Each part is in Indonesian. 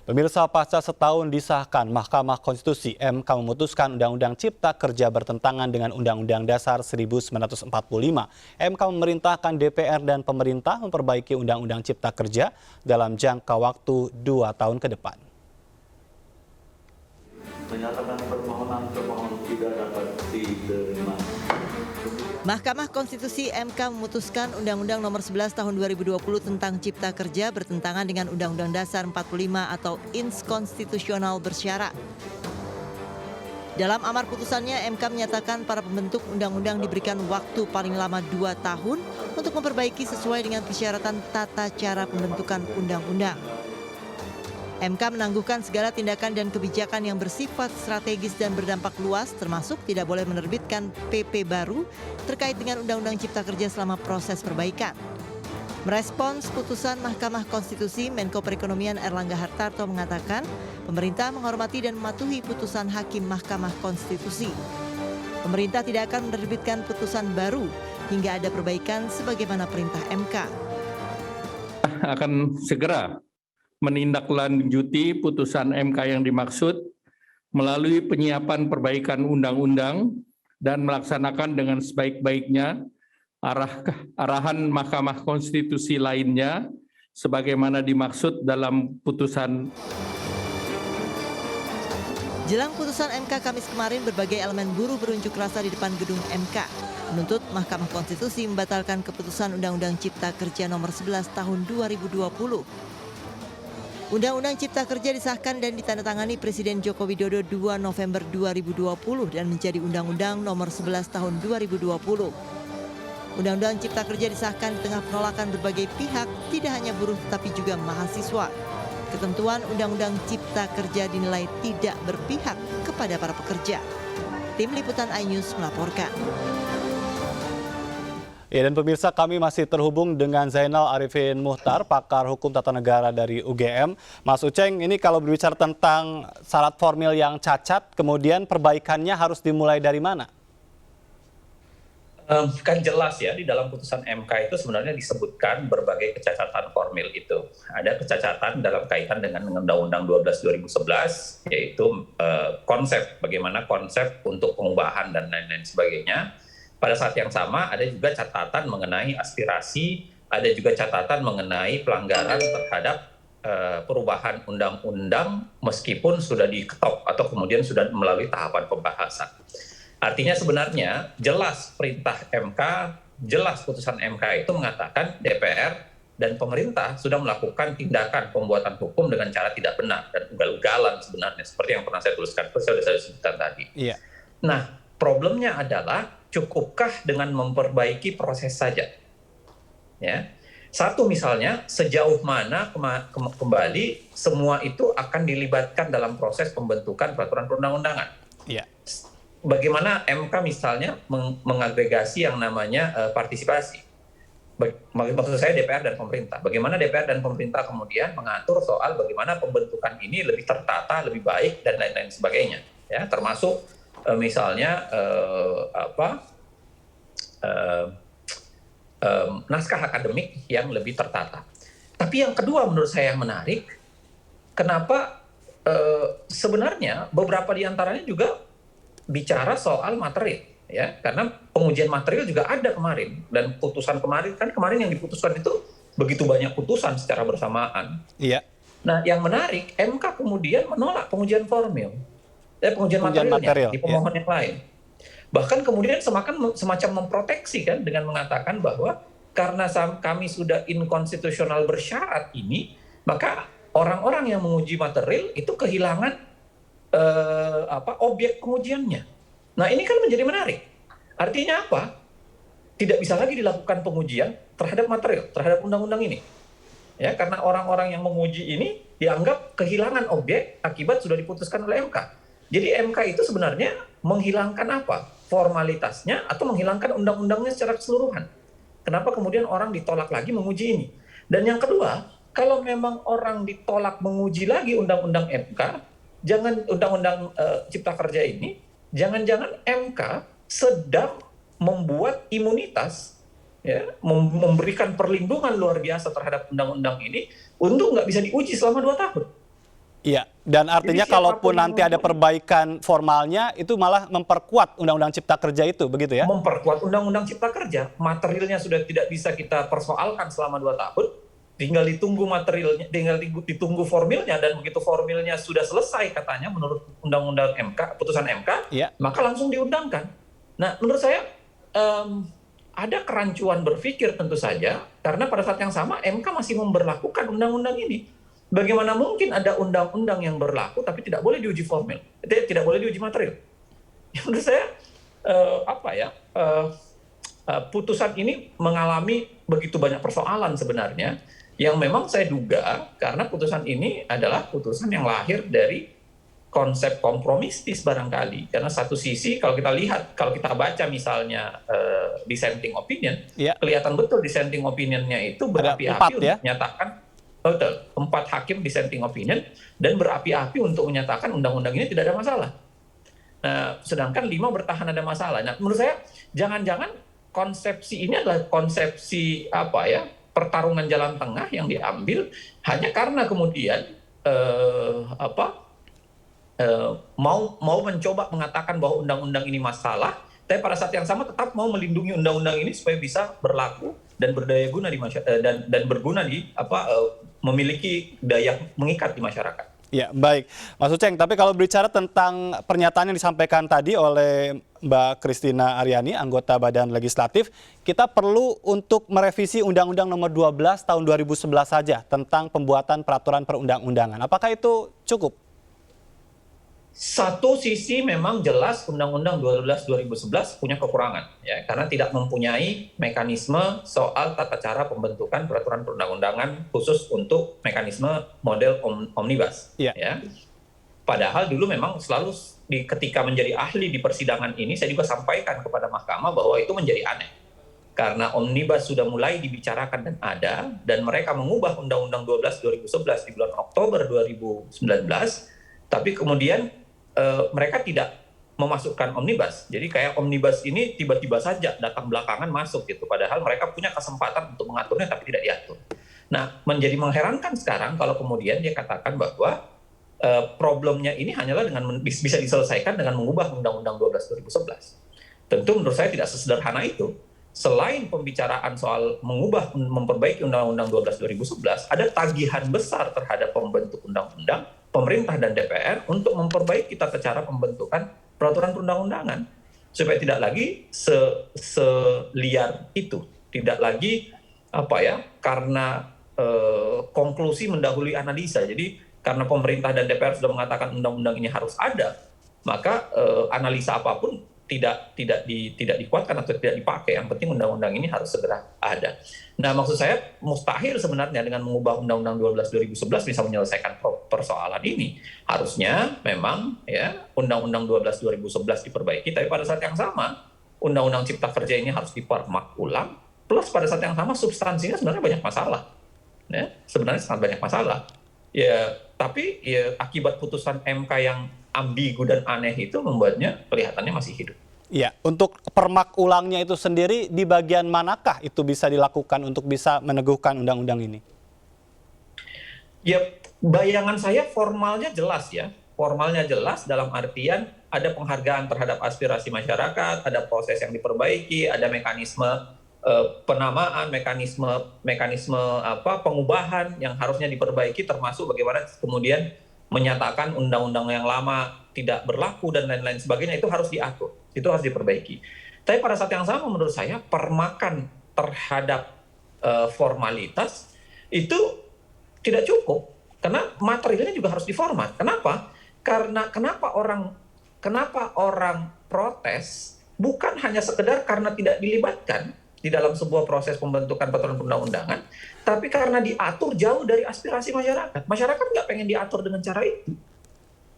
Pemirsa, pasca setahun disahkan, Mahkamah Konstitusi (MK) memutuskan Undang-Undang Cipta Kerja bertentangan dengan Undang-Undang Dasar 1945. MK memerintahkan DPR dan pemerintah memperbaiki Undang-Undang Cipta Kerja dalam jangka waktu 2 tahun ke depan. Menyatakan permohonan pemohon tidak dapat diterima. Mahkamah Konstitusi (MK) memutuskan Undang-Undang Nomor 11 Tahun 2020 tentang Cipta Kerja bertentangan dengan Undang-Undang Dasar 45 atau inskonstitusional bersyarat. Dalam amar putusannya, MK menyatakan para pembentuk undang-undang diberikan waktu paling lama 2 tahun untuk memperbaiki sesuai dengan persyaratan tata cara pembentukan undang-undang. MK menangguhkan segala tindakan dan kebijakan yang bersifat strategis dan berdampak luas, termasuk tidak boleh menerbitkan PP baru terkait dengan Undang-Undang Cipta Kerja selama proses perbaikan. Merespons putusan Mahkamah Konstitusi, Menko Perekonomian Erlangga Hartarto mengatakan pemerintah menghormati dan mematuhi putusan Hakim Mahkamah Konstitusi. Pemerintah tidak akan menerbitkan putusan baru hingga ada perbaikan sebagaimana perintah MK. Akan segera menindaklanjuti putusan MK yang dimaksud melalui penyiapan perbaikan undang-undang dan melaksanakan dengan sebaik-baiknya arahan Mahkamah Konstitusi lainnya sebagaimana dimaksud dalam putusan. Jelang putusan MK Kamis kemarin, berbagai elemen buruh berunjuk rasa di depan gedung MK menuntut Mahkamah Konstitusi membatalkan keputusan Undang-Undang Cipta Kerja Nomor 11 Tahun 2020. Undang-Undang Cipta Kerja disahkan dan ditandatangani Presiden Joko Widodo 2 November 2020 dan menjadi Undang-Undang Nomor 11 Tahun 2020. Undang-Undang Cipta Kerja disahkan di tengah penolakan berbagai pihak, tidak hanya buruh tapi juga mahasiswa. Ketentuan Undang-Undang Cipta Kerja dinilai tidak berpihak kepada para pekerja. Tim Liputan iNews melaporkan. Ya, dan pemirsa, kami masih terhubung dengan Zainal Arifin Muhtar, pakar hukum tata negara dari UGM. Mas Uceng, ini kalau berbicara tentang syarat formil yang cacat, kemudian perbaikannya harus dimulai dari mana? Kan jelas ya, di dalam putusan MK itu sebenarnya disebutkan berbagai kecacatan formil itu. Ada kecacatan dalam kaitan dengan Undang-Undang 12 2011, yaitu konsep, bagaimana konsep untuk pengubahan dan lain-lain sebagainya. Pada saat yang sama ada juga catatan mengenai aspirasi, ada juga catatan mengenai pelanggaran terhadap perubahan undang-undang meskipun sudah diketok atau kemudian sudah melalui tahapan pembahasan. Artinya sebenarnya jelas perintah MK, jelas putusan MK itu mengatakan DPR dan pemerintah sudah melakukan tindakan pembuatan hukum dengan cara tidak benar dan ugal-ugalan sebenarnya, seperti yang pernah saya tuliskan, sudah saya sebutkan tadi. Iya. Nah, problemnya adalah cukupkah dengan memperbaiki proses saja? Ya. Satu misalnya, sejauh mana kembali semua itu akan dilibatkan dalam proses pembentukan peraturan perundang-undangan. Iya. Bagaimana MK misalnya mengagregasi yang namanya partisipasi. Maksud saya DPR dan pemerintah. Bagaimana DPR dan pemerintah kemudian mengatur soal bagaimana pembentukan ini lebih tertata, lebih baik dan lain-lain sebagainya. Ya, termasuk misalnya naskah akademik yang lebih tertata. Tapi yang kedua menurut saya yang menarik, kenapa sebenarnya beberapa di antaranya juga bicara soal materi, ya, karena pengujian material juga ada kemarin dan putusan kemarin yang diputuskan itu begitu banyak putusan secara bersamaan. Iya. Nah, yang menarik MK kemudian menolak pengujian formil. Pengujian materialnya di pemohon yang lain. Bahkan kemudian semacam memproteksi kan dengan mengatakan bahwa karena kami sudah inkonstitusional bersyarat ini, maka orang-orang yang menguji material itu kehilangan objek pengujiannya. Nah, ini kan menjadi menarik. Artinya apa? Tidak bisa lagi dilakukan pengujian terhadap material, terhadap undang-undang ini. Ya, karena orang-orang yang menguji ini dianggap kehilangan objek akibat sudah diputuskan oleh MK. Jadi MK itu sebenarnya menghilangkan apa? Formalitasnya atau menghilangkan undang-undangnya secara keseluruhan. Kenapa kemudian orang ditolak lagi menguji ini? Dan yang kedua, kalau memang orang ditolak menguji lagi undang-undang MK, jangan undang-undang Cipta Kerja ini, jangan-jangan MK sedang membuat imunitas, ya, memberikan perlindungan luar biasa terhadap undang-undang ini untuk nggak bisa diuji selama 2 tahun. Iya, dan artinya Jadi siapapun kalaupun yang nanti ada perbaikan formalnya, itu malah memperkuat Undang-Undang Cipta Kerja itu, begitu ya? Memperkuat Undang-Undang Cipta Kerja, materialnya sudah tidak bisa kita persoalkan selama 2 tahun, tinggal ditunggu materialnya, tinggal ditunggu formilnya, dan begitu formilnya sudah selesai katanya menurut Undang-Undang MK, putusan MK, Iya. maka langsung diundangkan. Nah, menurut saya ada kerancuan berpikir tentu saja, karena pada saat yang sama MK masih memberlakukan undang-undang ini. Bagaimana mungkin ada undang-undang yang berlaku tapi tidak boleh diuji formil, tidak boleh diuji material? Ya, menurut saya putusan ini mengalami begitu banyak persoalan sebenarnya, yang memang saya duga karena putusan ini adalah putusan yang lahir dari konsep kompromistis barangkali. Karena satu sisi kalau kita lihat, kalau kita baca misalnya dissenting opinion, Iya. kelihatan betul dissenting opinionnya itu Ada berapi-api 4 untuk ya? menyatakan, betul, 4 hakim dissenting opinion, dan berapi-api untuk menyatakan undang-undang ini tidak ada masalah. Nah, sedangkan 5 bertahan ada masalah. Nah, menurut saya jangan-jangan konsepsi ini adalah konsepsi pertarungan jalan tengah yang diambil hanya karena kemudian mau mencoba mengatakan bahwa undang-undang ini masalah, tapi pada saat yang sama tetap mau melindungi undang-undang ini supaya bisa berlaku dan berdaya guna di dan berguna di memiliki daya mengikat di masyarakat. Ya, baik. Mas Uceng, tapi kalau berbicara tentang pernyataan yang disampaikan tadi oleh Mbak Christina Aryani, anggota Badan Legislatif, kita perlu untuk merevisi Undang-Undang Nomor 12 Tahun 2011 saja tentang pembuatan peraturan perundang-undangan. Apakah itu cukup? Satu sisi memang jelas Undang-Undang 12 2011 punya kekurangan, ya, karena tidak mempunyai mekanisme soal tata cara pembentukan peraturan perundang-undangan khusus untuk mekanisme model omnibus. Iya. Ya. Padahal dulu memang selalu ketika menjadi ahli di persidangan ini, saya juga sampaikan kepada mahkamah bahwa itu menjadi aneh. Karena omnibus sudah mulai dibicarakan dan ada, dan mereka mengubah Undang-Undang 12 2011 di bulan Oktober 2019, tapi kemudian mereka tidak memasukkan omnibus. Jadi kayak omnibus ini tiba-tiba saja datang belakangan masuk gitu. Padahal mereka punya kesempatan untuk mengaturnya tapi tidak diatur. Nah, menjadi mengherankan sekarang kalau kemudian dia katakan bahwa problemnya ini hanyalah bisa diselesaikan dengan mengubah Undang-Undang 12 2011. Tentu menurut saya tidak sesederhana itu. Selain pembicaraan soal memperbaiki Undang-Undang 12 2011, ada tagihan besar terhadap pembentuk undang-undang, pemerintah dan DPR untuk memperbaiki tata cara pembentukan peraturan perundang-undangan supaya tidak lagi seliar itu, tidak lagi karena konklusi mendahului analisa. Jadi karena pemerintah dan DPR sudah mengatakan undang-undang ini harus ada, maka analisa apapun tidak dikuatkan atau tidak dipakai. Yang penting undang-undang ini harus segera ada. Nah, maksud saya mustahil sebenarnya dengan mengubah Undang-Undang 12 2011 bisa menyelesaikan persoalan ini. Harusnya memang ya Undang-Undang 12 2011 diperbaiki, tapi pada saat yang sama Undang-Undang Cipta Kerja ini harus dipermak ulang, plus pada saat yang sama substansinya sebenarnya banyak masalah. Ya, sebenarnya sangat banyak masalah. Ya, tapi ya akibat putusan MK yang ambigu dan aneh itu membuatnya kelihatannya masih hidup. Iya, untuk permak ulangnya itu sendiri di bagian manakah itu bisa dilakukan untuk bisa meneguhkan undang-undang ini? Ya, bayangan saya formalnya jelas ya. Formalnya jelas dalam artian ada penghargaan terhadap aspirasi masyarakat, ada proses yang diperbaiki, ada mekanisme penamaan, mekanisme pengubahan yang harusnya diperbaiki, termasuk bagaimana kemudian menyatakan undang-undang yang lama tidak berlaku dan lain-lain sebagainya, itu harus diatur, itu harus diperbaiki. Tapi pada saat yang sama menurut saya permakan terhadap formalitas itu tidak cukup, karena materialnya juga harus diformat. Kenapa? Karena kenapa orang protes bukan hanya sekedar karena tidak dilibatkan di dalam sebuah proses pembentukan peraturan perundang-undangan, tapi karena diatur jauh dari aspirasi masyarakat. Masyarakat nggak pengen diatur dengan cara itu.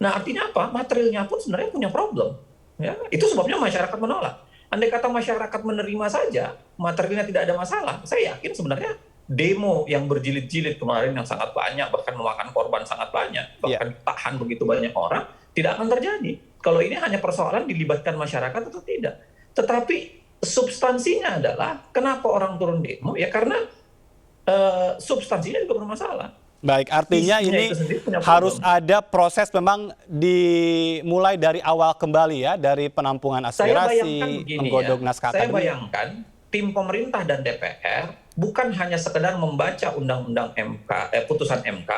Nah, artinya apa? Materialnya pun sebenarnya punya problem. Ya, itu sebabnya masyarakat menolak. Andai kata masyarakat menerima saja, materialnya tidak ada masalah, saya yakin sebenarnya demo yang berjilid-jilid kemarin yang sangat banyak, bahkan memakan korban sangat banyak, bahkan tahan begitu banyak orang, tidak akan terjadi. Kalau ini hanya persoalan dilibatkan masyarakat atau tidak. Tetapi substansinya adalah kenapa orang turun demo? Ya karena substansinya juga bermasalah. Baik, artinya Isinya ini itu sendiri punya harus problem. ada proses memang dimulai dari awal kembali ya, dari penampungan Saya bayangkan aspirasi, begini menggodok ya, naskah saya akademik. bayangkan tim pemerintah dan DPR bukan hanya sekedar membaca undang-undang putusan MK,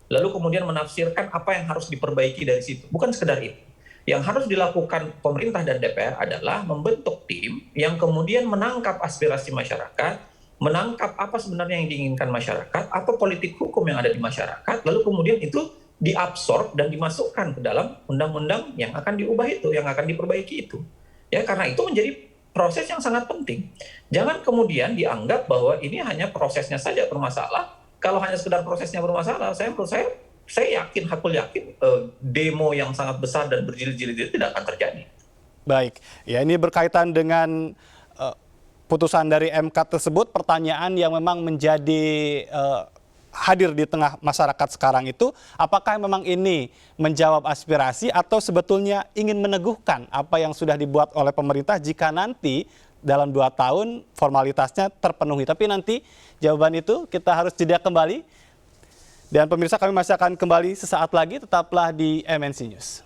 lalu kemudian menafsirkan apa yang harus diperbaiki dari situ. Bukan sekedar itu. Yang harus dilakukan pemerintah dan DPR adalah membentuk tim yang kemudian menangkap aspirasi masyarakat, menangkap apa sebenarnya yang diinginkan masyarakat, apa politik hukum yang ada di masyarakat, lalu kemudian itu diabsorb dan dimasukkan ke dalam undang-undang yang akan diubah itu, yang akan diperbaiki itu. Ya, karena itu menjadi proses yang sangat penting. Jangan kemudian dianggap bahwa ini hanya prosesnya saja bermasalah. Kalau hanya sekedar prosesnya bermasalah, saya yakin, aku yakin demo yang sangat besar dan berjilid-jilid itu tidak akan terjadi. Baik, ya ini berkaitan dengan putusan dari MK tersebut, pertanyaan yang memang menjadi hadir di tengah masyarakat sekarang itu, apakah memang ini menjawab aspirasi atau sebetulnya ingin meneguhkan apa yang sudah dibuat oleh pemerintah jika nanti dalam 2 tahun formalitasnya terpenuhi. Tapi nanti jawaban itu kita harus jeda kembali. Dan pemirsa, kami masih akan kembali sesaat lagi, tetaplah di MNC News.